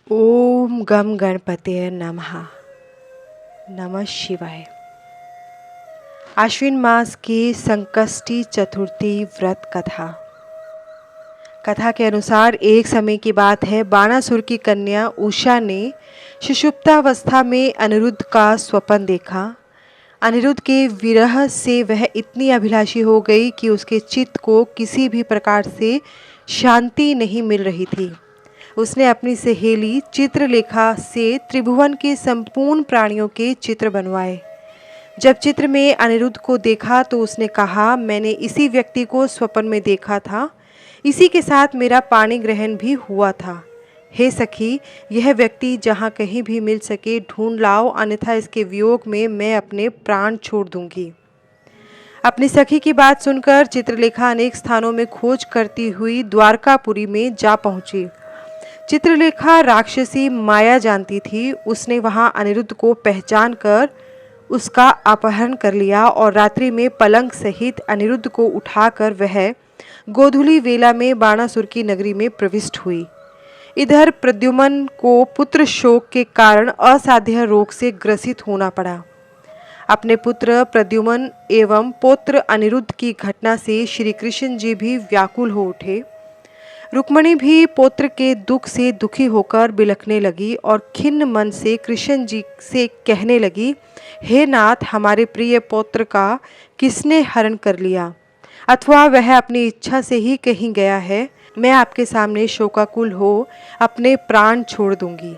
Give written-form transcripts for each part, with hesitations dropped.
ओम गम गणपतये नमः। नमः शिवाय। आश्विन मास की संकष्टी चतुर्थी व्रत कथा। कथा के अनुसार एक समय की बात है, बाणासुर की कन्या उषा ने सुषुप्तावस्था में अनिरुद्ध का स्वप्न देखा। अनिरुद्ध के विरह से वह इतनी अभिलाषी हो गई कि उसके चित्त को किसी भी प्रकार से शांति नहीं मिल रही थी। उसने अपनी सहेली चित्रलेखा से त्रिभुवन के संपूर्ण प्राणियों के चित्र बनवाए। जब चित्र में अनिरुद्ध को देखा तो उसने कहा, मैंने इसी व्यक्ति को स्वप्न में देखा था, इसी के साथ मेरा पाणी ग्रहण भी हुआ था। हे सखी, यह व्यक्ति जहाँ कहीं भी मिल सके ढूंढ लाओ, अन्यथा इसके वियोग में मैं अपने प्राण छोड़ दूंगी। अपनी सखी की बात सुनकर चित्रलेखा अनेक स्थानों में खोज करती हुई द्वारकापुरी में जा पहुंची। चित्रलेखा राक्षसी माया जानती थी। उसने वहां अनिरुद्ध को पहचान कर उसका अपहरण कर लिया और रात्रि में पलंग सहित अनिरुद्ध को उठाकर वह गोधूली वेला में बाणासुर की नगरी में प्रविष्ट हुई। इधर प्रद्युम्न को पुत्र शोक के कारण असाध्य रोग से ग्रसित होना पड़ा। अपने पुत्र प्रद्युम्न एवं पौत्र अनिरुद्ध की घटना से श्री कृष्ण जी भी व्याकुल हो उठे। रुक्मणी भी पौत्र के दुख से दुखी होकर बिलखने लगी और खिन्न मन से कृष्ण जी से कहने लगी, हे नाथ, हमारे प्रिय पौत्र का किसने हरण कर लिया, अथवा वह अपनी इच्छा से ही कहीं गया है। मैं आपके सामने शोकाकुल हो अपने प्राण छोड़ दूंगी।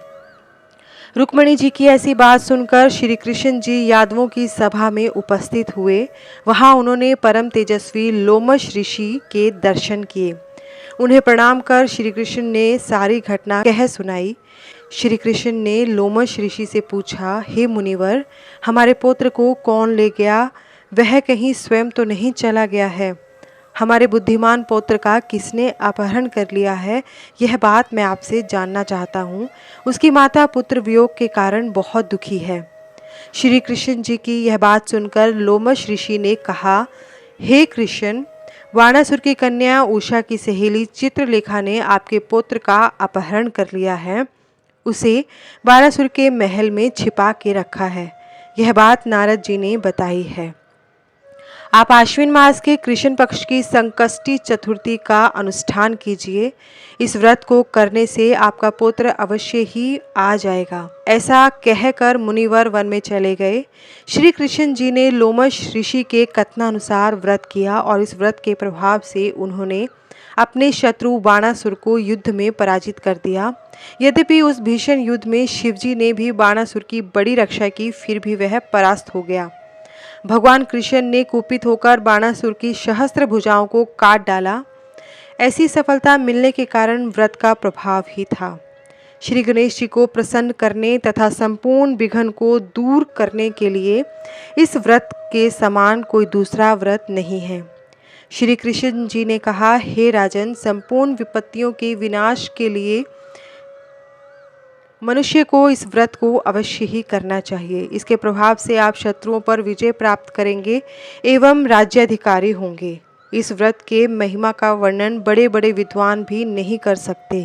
रुक्मणी जी की ऐसी बात सुनकर श्री कृष्ण जी यादवों की सभा में उपस्थित हुए। वहां उन्होंने परम तेजस्वी लोमश ऋषि के दर्शन किए। उन्हें प्रणाम कर श्री कृष्ण ने सारी घटना कह सुनाई। श्री कृष्ण ने लोमश ऋषि से पूछा, हे मुनिवर, हमारे पुत्र को कौन ले गया? वह कहीं स्वयं तो नहीं चला गया है? हमारे बुद्धिमान पौत्र का किसने अपहरण कर लिया है? यह बात मैं आपसे जानना चाहता हूँ। उसकी माता पुत्र वियोग के कारण बहुत दुखी है। श्री कृष्ण जी की यह बात सुनकर लोमश ऋषि ने कहा, हे कृष्ण, बाणासुर की कन्या उषा की सहेली चित्रलेखा ने आपके पुत्र का अपहरण कर लिया है। उसे बाणासुर के महल में छिपा के रखा है। यह बात नारद जी ने बताई है। आप आश्विन मास के कृष्ण पक्ष की संकष्टी चतुर्थी का अनुष्ठान कीजिए। इस व्रत को करने से आपका पुत्र अवश्य ही आ जाएगा। ऐसा कहकर मुनिवर वन में चले गए। श्री कृष्ण जी ने लोमश ऋषि के कथनानुसार व्रत किया और इस व्रत के प्रभाव से उन्होंने अपने शत्रु बाणासुर को युद्ध में पराजित कर दिया। यद्यपि उस भीषण युद्ध में शिवजी ने भी बाणासुर की बड़ी रक्षा की, फिर भी वह परास्त हो गया। भगवान कृष्ण ने कुपित होकर बाणासुर की सहस्त्र भुजाओं को काट डाला। ऐसी सफलता मिलने के कारण व्रत का प्रभाव ही था। श्री गणेश जी को प्रसन्न करने तथा संपूर्ण विघ्न को दूर करने के लिए इस व्रत के समान कोई दूसरा व्रत नहीं है। श्री कृष्ण जी ने कहा, हे राजन, संपूर्ण विपत्तियों के विनाश के लिए मनुष्य को इस व्रत को अवश्य ही करना चाहिए। इसके प्रभाव से आप शत्रुओं पर विजय प्राप्त करेंगे एवं राज्याधिकारी होंगे। इस व्रत के महिमा का वर्णन बड़े बड़े विद्वान भी नहीं कर सकते।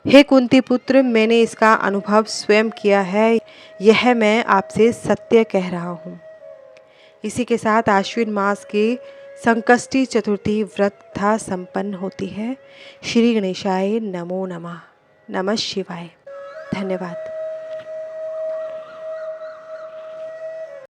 हे कुंती पुत्र, मैंने इसका अनुभव स्वयं किया है। यह मैं आपसे सत्य कह रहा हूँ। इसी के साथ आश्विन मास के संकष्टी चतुर्थी व्रत कथा संपन्न होती है। श्री गणेशाय नमो नमः। नमः शिवाय। धन्यवाद।